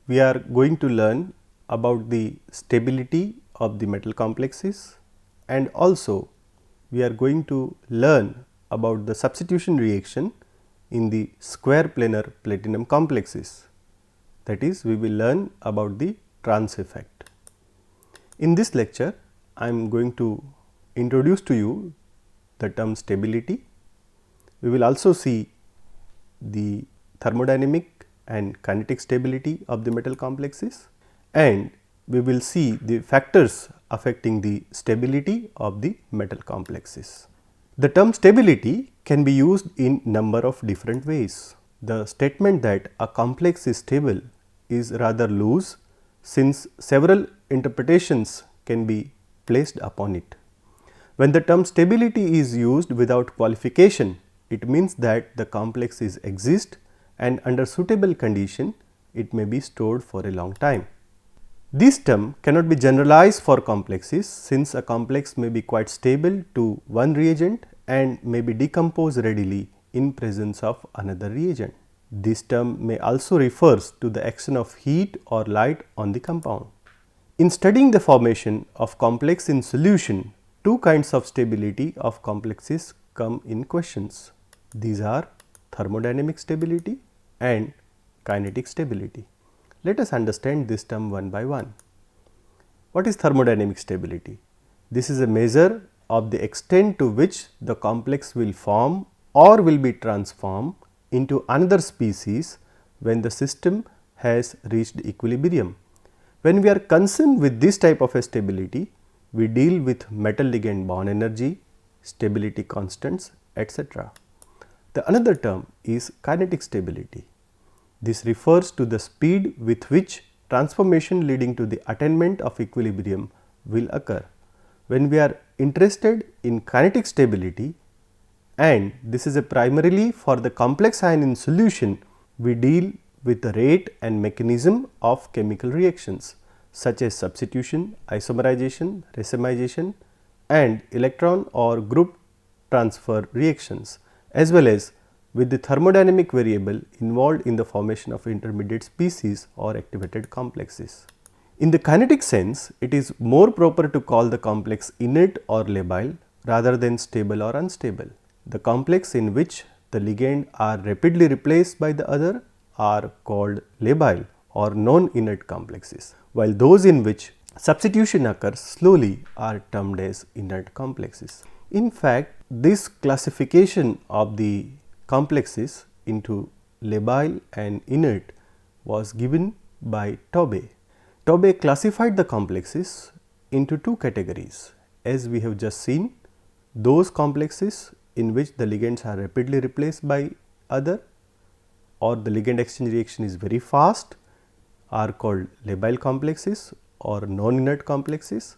we are going to learn about the stability of the metal complexes, and also we are going to learn about the substitution reaction in the square planar platinum complexes. That is, we will learn about the trans effect. In this lecture, I am going to introduce to you the term stability. We will also see the thermodynamic and kinetic stability of the metal complexes, and we will see the factors affecting the stability of the metal complexes. The term stability can be used in number of different ways. The statement that a complex is stable is rather loose, since several interpretations can be placed upon it. When the term stability is used without qualification, it means that the complexes exist and under suitable condition it may be stored for a long time. This term cannot be generalized for complexes, since a complex may be quite stable to one reagent and may be decomposed readily in presence of another reagent. This term may also refers to the action of heat or light on the compound. In studying the formation of complex in solution, two kinds of stability of complexes come in questions. These are thermodynamic stability and kinetic stability. Let us understand this term one by one. What is thermodynamic stability? This is a measure of the extent to which the complex will form or will be transformed into another species when the system has reached equilibrium. When we are concerned with this type of a stability, we deal with metal ligand bond energy, stability constants, etc. The another term is kinetic stability. This refers to the speed with which transformation leading to the attainment of equilibrium will occur. When we are interested in kinetic stability, and this is a primarily for the complex ion in solution, we deal with the rate and mechanism of chemical reactions such as substitution, isomerization, racemization and electron or group transfer reactions, as well as with the thermodynamic variable involved in the formation of intermediate species or activated complexes. In the kinetic sense, it is more proper to call the complex inert or labile rather than stable or unstable. The complex in which the ligand are rapidly replaced by the other are called labile or non-inert complexes, while those in which substitution occurs slowly are termed as inert complexes. In fact, this classification of the complexes into labile and inert was given by Taube. Taube classified the complexes into two categories, as we have just seen: those complexes in which the ligands are rapidly replaced by other or the ligand exchange reaction is very fast are called labile complexes or non-inert complexes,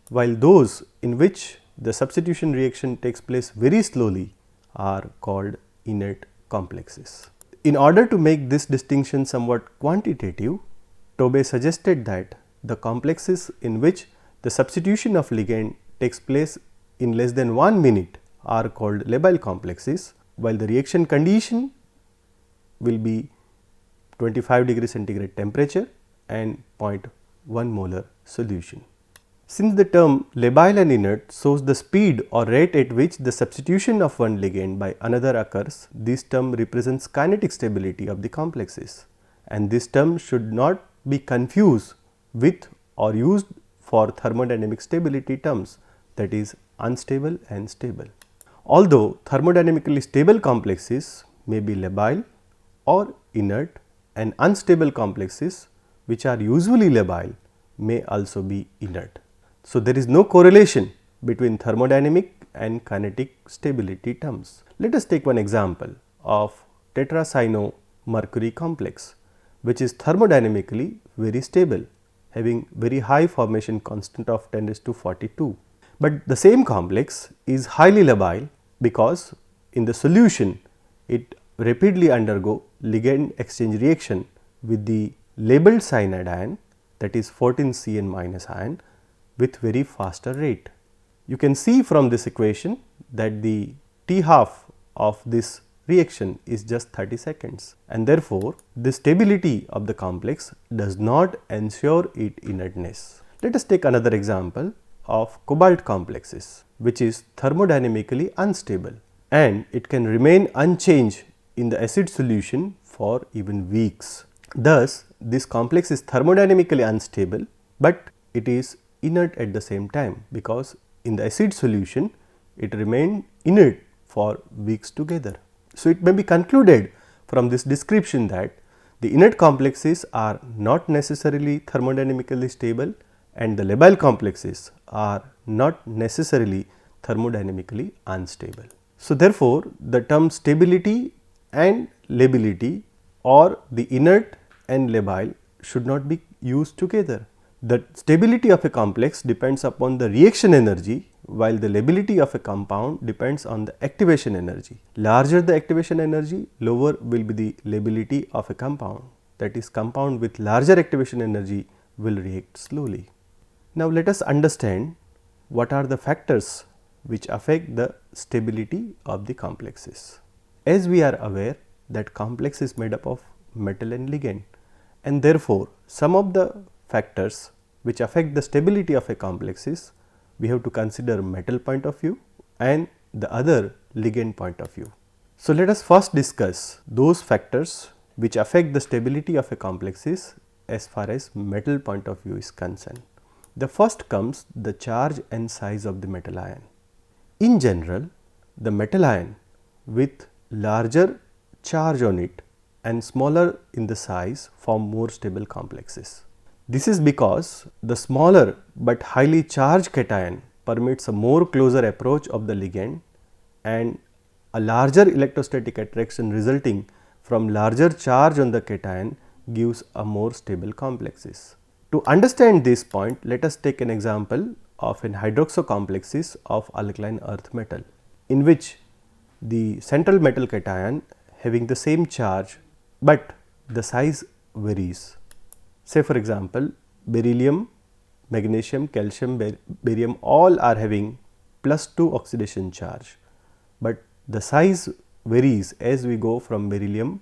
while those in which the substitution reaction takes place very slowly are called inert complexes. In order to make this distinction somewhat quantitative, Taube suggested that the complexes in which the substitution of ligand takes place in less than 1 minute are called labile complexes, while the reaction condition will be 25 degree centigrade temperature and 0.1 molar solution. Since the term labile and inert shows the speed or rate at which the substitution of one ligand by another occurs, this term represents kinetic stability of the complexes, and this term should not be confused with or used for thermodynamic stability terms, that is unstable and stable. Although thermodynamically stable complexes may be labile or inert, and unstable complexes which are usually labile may also be inert. So, there is no correlation between thermodynamic and kinetic stability terms. Let us take one example of tetracyanomercury complex, which is thermodynamically very stable, having very high formation constant of 10⁻42. But the same complex is highly labile because in the solution it rapidly undergo ligand exchange reaction with the labeled cyanide ion, that is 14Cn minus ion, with very faster rate. You can see from this equation that the T half of this reaction is just 30 seconds, and therefore, the stability of the complex does not ensure its inertness. Let us take another example of cobalt complexes, which is thermodynamically unstable, and it can remain unchanged in the acid solution for even weeks. Thus, this complex is thermodynamically unstable, but it is inert at the same time, because in the acid solution it remained inert for weeks together. So, it may be concluded from this description that the inert complexes are not necessarily thermodynamically stable, and the labile complexes are not necessarily thermodynamically unstable. So, therefore, the term stability and lability, or the inert and labile, should not be used together. The stability of a complex depends upon the reaction energy, while the lability of a compound depends on the activation energy. Larger the activation energy, lower will be the lability of a compound. That is, compound with larger activation energy will react slowly. Now, let us understand what are the factors which affect the stability of the complexes. As we are aware that complex is made up of metal and ligand, and therefore, some of the factors which affect the stability of a complex is, we have to consider metal point of view and the other ligand point of view. So, let us first discuss those factors which affect the stability of a complexes as far as metal point of view is concerned. The first comes the charge and size of the metal ion. In general, the metal ion with larger charge on it and smaller in the size form more stable complexes. This is because the smaller but highly charged cation permits a more closer approach of the ligand, and a larger electrostatic attraction resulting from larger charge on the cation gives a more stable complexes. To understand this point, let us take an example of an hydroxo complexes of alkaline earth metal, in which the central metal cation having the same charge, but the size varies. Say for example, beryllium, magnesium, calcium, barium, all are having +2 oxidation charge, but the size varies as we go from beryllium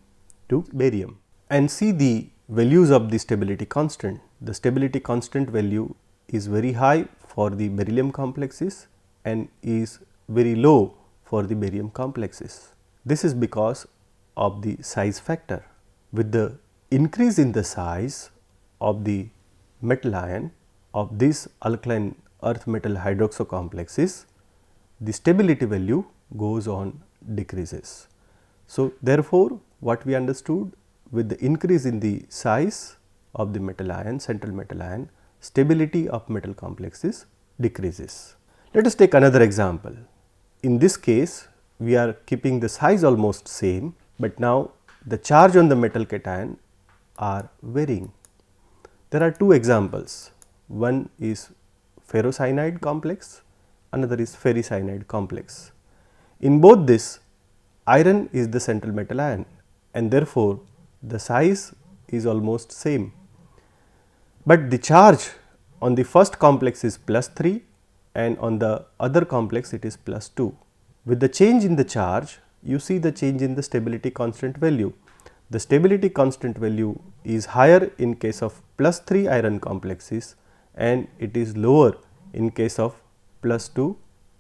to barium. And see the values of the stability constant. The stability constant value is very high for the beryllium complexes and is very low for the barium complexes. This is because of the size factor. With the increase in the size of the metal ion of this alkaline earth metal hydroxo complexes, the stability value goes on decreases. So, therefore, what we understood, with the increase in the size of the metal ion, central metal ion, stability of metal complexes decreases. Let us take another example. In this case, we are keeping the size almost same, but now the charge on the metal cation are varying. There are two examples. One is ferrocyanide complex, another is ferricyanide complex. In both this, iron is the central metal ion, and therefore, the size is almost same, but the charge on the first complex is +3 and on the other complex it is +2. With the change in the charge, you see the change in the stability constant value. The stability constant value is higher in case of +3 iron complexes and it is lower in case of +2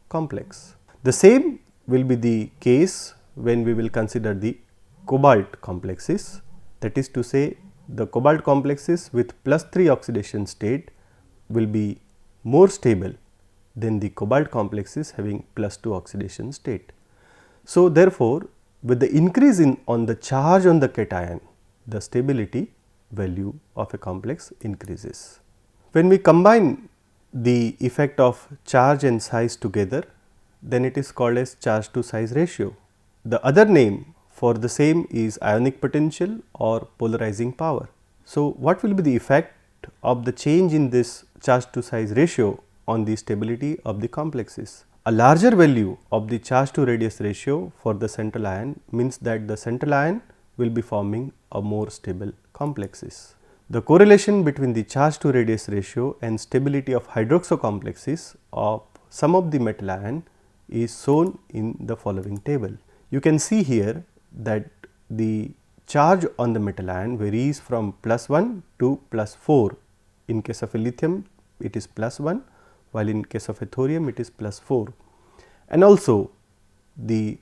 complex. The same will be the case when we will consider the cobalt complexes. That is to say, the cobalt complexes with +3 oxidation state will be more stable than the cobalt complexes having +2 oxidation state. So, therefore, with the increase in on the charge on the cation, the stability value of a complex increases. When we combine the effect of charge and size together, then it is called as charge to size ratio. The other name for the same is ionic potential or polarizing power. So, what will be the effect of the change in this charge to size ratio on the stability of the complexes? A larger value of the charge to radius ratio for the central ion means that the central ion will be forming a more stable complexes. The correlation between the charge to radius ratio and stability of hydroxo complexes of some of the metal ion is shown in the following table. You can see here that the charge on the metal ion varies from +1 to +4. In case of a lithium it is +1, while in case of a thorium it is +4, and also the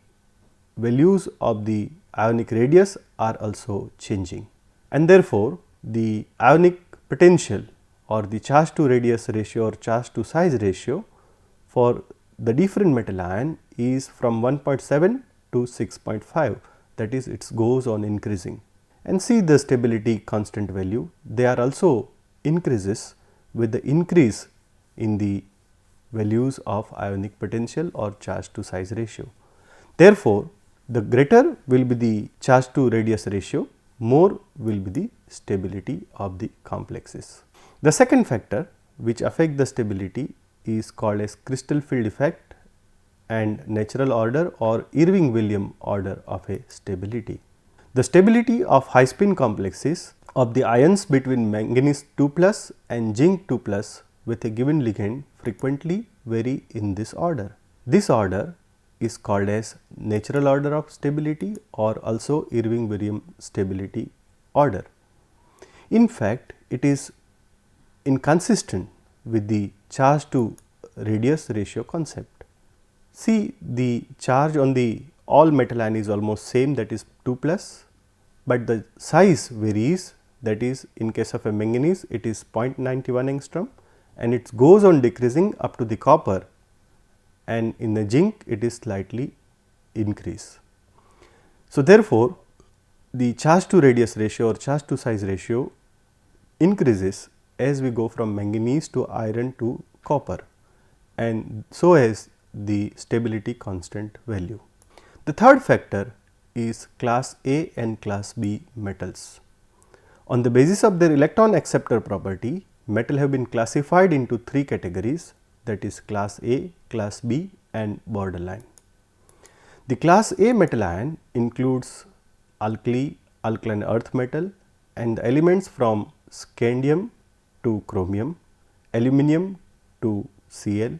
values of the ionic radius are also changing, and therefore, the ionic potential or the charge to radius ratio or charge to size ratio for the different metal ion is from 1.7 to 6.5, that is it goes on increasing. And see the stability constant value, they are also increases with the increase in the values of ionic potential or charge to size ratio. Therefore, the greater will be the charge to radius ratio, more will be the stability of the complexes. The second factor which affect the stability is called as crystal field effect and natural order or Irving-Williams order of a stability. The stability of high spin complexes of the ions between manganese 2 plus and zinc 2 plus with a given ligand frequently vary in this order. This order is called as natural order of stability or also Irving-Williams stability order. In fact, it is inconsistent with the charge to radius ratio concept. See, the charge on the all metal ion is almost same, that is 2 plus, but the size varies, that is in case of a manganese it is 0.91 angstrom and it goes on decreasing up to the copper, and in the zinc it is slightly increase. So, therefore, the charge to radius ratio or charge to size ratio increases as we go from manganese to iron to copper, and so as the stability constant value. The third factor is class A and class B metals. On the basis of their electron acceptor property, metal have been classified into three categories, that is class A, class B and borderline. The class A metal ion includes alkali, alkaline earth metal and the elements from scandium to chromium, aluminum to Cl,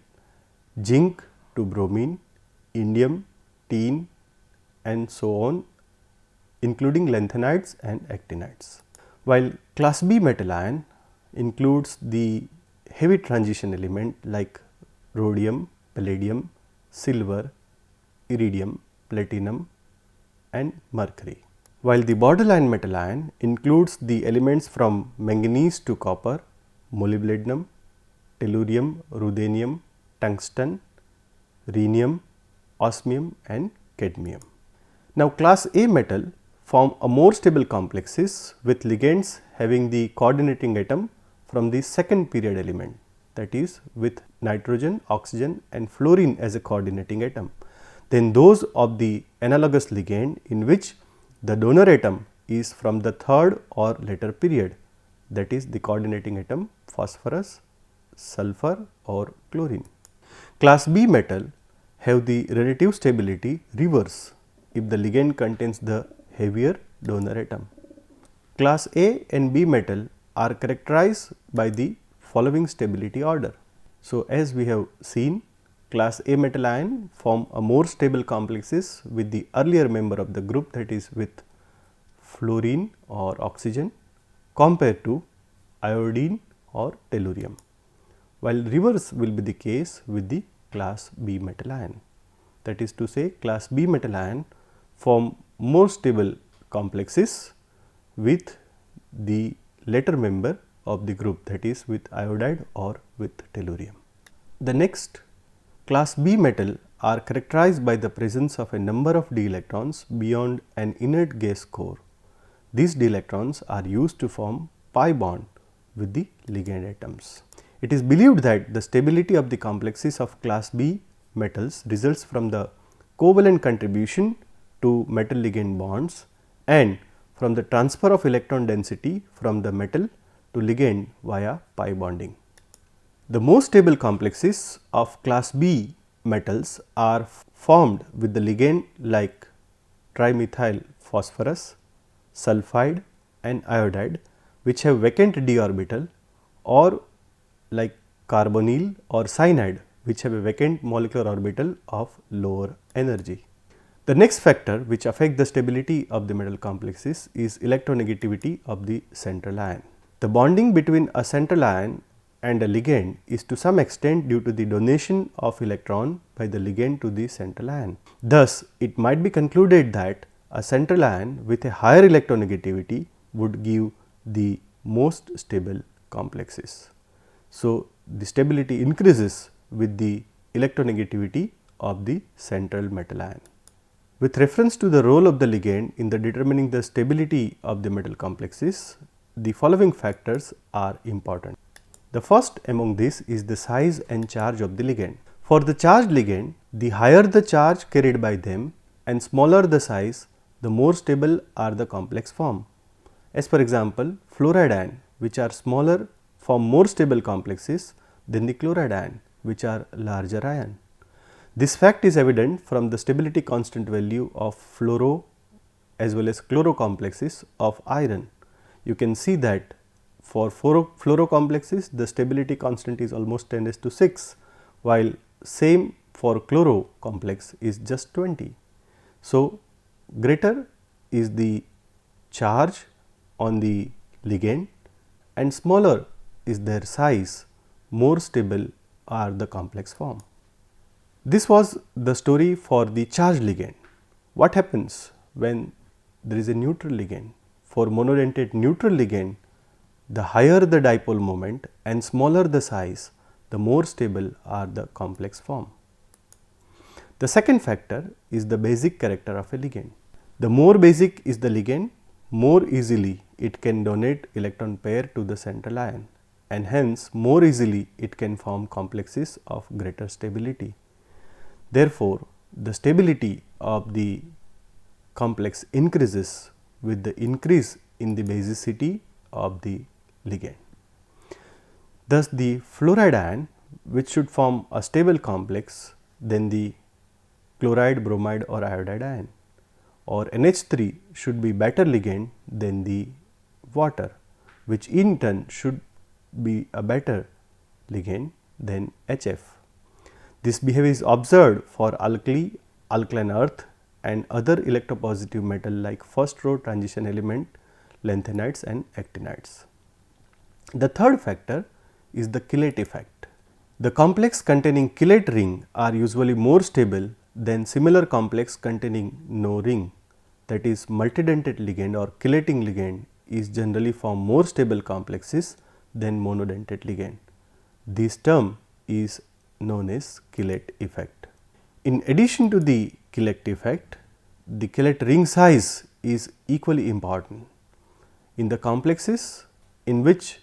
zinc to bromine, indium, tin and so on, including lanthanides and actinides. While class B metal ion includes the heavy transition element like rhodium, palladium, silver, iridium, platinum and mercury. While the borderline metal ion includes the elements from manganese to copper, molybdenum, tellurium, ruthenium, tungsten, rhenium, osmium and cadmium. Now, class A metal form a more stable complexes with ligands having the coordinating atom from the second period element, that is with nitrogen, oxygen and fluorine as a coordinating atom, then those of the analogous ligand in which the donor atom is from the third or later period, that is the coordinating atom phosphorus, sulfur or chlorine. Class B metal have the relative stability reverse if the ligand contains the heavier donor atom. Class A and B metal are characterized by the following stability order. So, as we have seen, class A metal ion form a more stable complexes with the earlier member of the group, that is with fluorine or oxygen compared to iodine or tellurium, while reverse will be the case with the class B metal ion. That is to say, class B metal ion form more stable complexes with the later member of the group, that is with iodide or with tellurium. The next, class B metal are characterized by the presence of a number of d electrons beyond an inert gas core. These d electrons are used to form pi bond with the ligand atoms. It is believed that the stability of the complexes of class B metals results from the covalent contribution to metal ligand bonds and from the transfer of electron density from the metal to ligand via pi bonding. The most stable complexes of class B metals are formed with the ligand like trimethyl phosphorus, sulphide and iodide, which have vacant d orbital, or like carbonyl or cyanide, which have a vacant molecular orbital of lower energy. The next factor which affect the stability of the metal complexes is electronegativity of the central ion. The bonding between a central ion and a ligand is to some extent due to the donation of electron by the ligand to the central ion. Thus, it might be concluded that a central ion with a higher electronegativity would give the most stable complexes. So, the stability increases with the electronegativity of the central metal ion. With reference to the role of the ligand in the determining the stability of the metal complexes, the following factors are important. The first among these is the size and charge of the ligand. For the charged ligand, the higher the charge carried by them and smaller the size, the more stable are the complex form. As for example, fluoride ion, which are smaller, form more stable complexes than the chloride ion, which are larger ion. This fact is evident from the stability constant value of fluoro as well as chloro complexes of iron. You can see that for fluoro complexes the stability constant is almost 10⁶, while same for chloro complex is just 20. So, greater is the charge on the ligand and smaller is their size, more stable are the complex form. This was the story for the charged ligand. What happens when there is a neutral ligand? For monodentate neutral ligand, the higher the dipole moment and smaller the size, the more stable are the complex form. The second factor is the basic character of a ligand. The more basic is the ligand, more easily it can donate electron pair to the central ion, and hence more easily it can form complexes of greater stability. Therefore, the stability of the complex increases with the increase in the basicity of the ligand. Thus, the fluoride ion, which should form a stable complex than the chloride, bromide or iodide ion, or NH3 should be better ligand than the water, which in turn should be a better ligand than HF. This behavior is observed for alkali, alkaline earth and other electropositive metal like first row transition element, lanthanides and actinides. The third factor is the chelate effect. The complex containing chelate ring are usually more stable than similar complex containing no ring, that is multidentate ligand or chelating ligand is generally form more stable complexes than monodentate ligand. This term is known as chelate effect. In addition to the chelate effect, the chelate ring size is equally important. In the complexes in which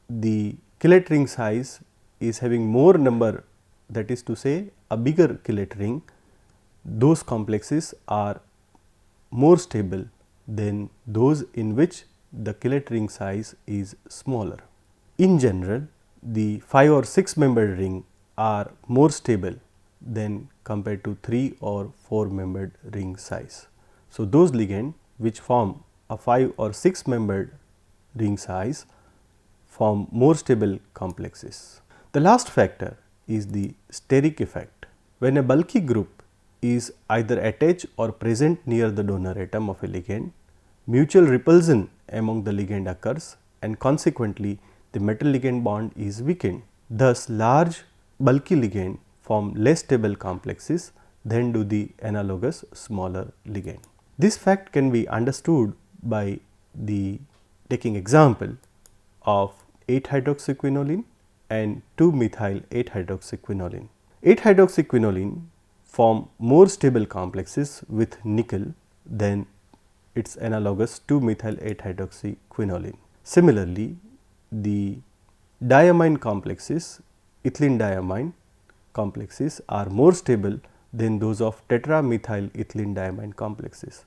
the chelate ring size is having more number, that is to say a bigger chelate ring, those complexes are more stable than those in which the chelate ring size is smaller. In general, the 5 or 6 membered ring are more stable than compared to 3 or 4 membered ring size. So, those ligand which form a 5 or 6 membered ring size form more stable complexes. The last factor is the steric effect. When a bulky group is either attached or present near the donor atom of a ligand, mutual repulsion among the ligand occurs and consequently the metal ligand bond is weakened. Thus, large bulky ligand form less stable complexes than do the analogous smaller ligand. This fact can be understood by the taking example of 8-hydroxyquinoline and 2-methyl 8-hydroxyquinoline. 8-hydroxyquinoline form more stable complexes with nickel than its analogous 2-methyl 8-hydroxyquinoline. Similarly, the diamine complexes, ethylene diamine complexes are more stable than those of tetramethyl ethylene diamine complexes.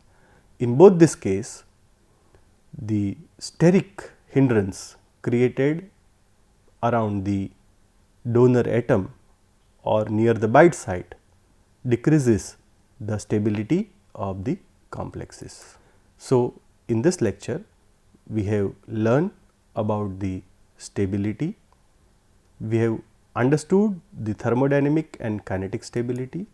In both this case, the steric hindrance created around the donor atom or near the bite site decreases the stability of the complexes. So, in this lecture we have learned about the stability, we have understood the thermodynamic and kinetic stability,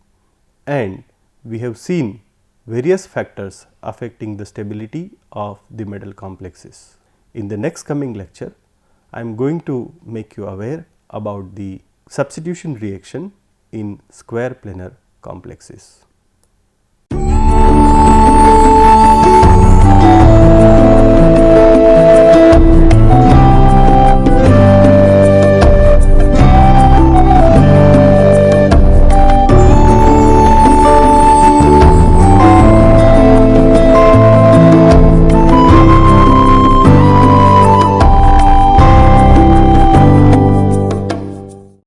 and we have seen various factors affecting the stability of the metal complexes. In the next coming lecture, I am going to make you aware about the substitution reaction in square planar complexes.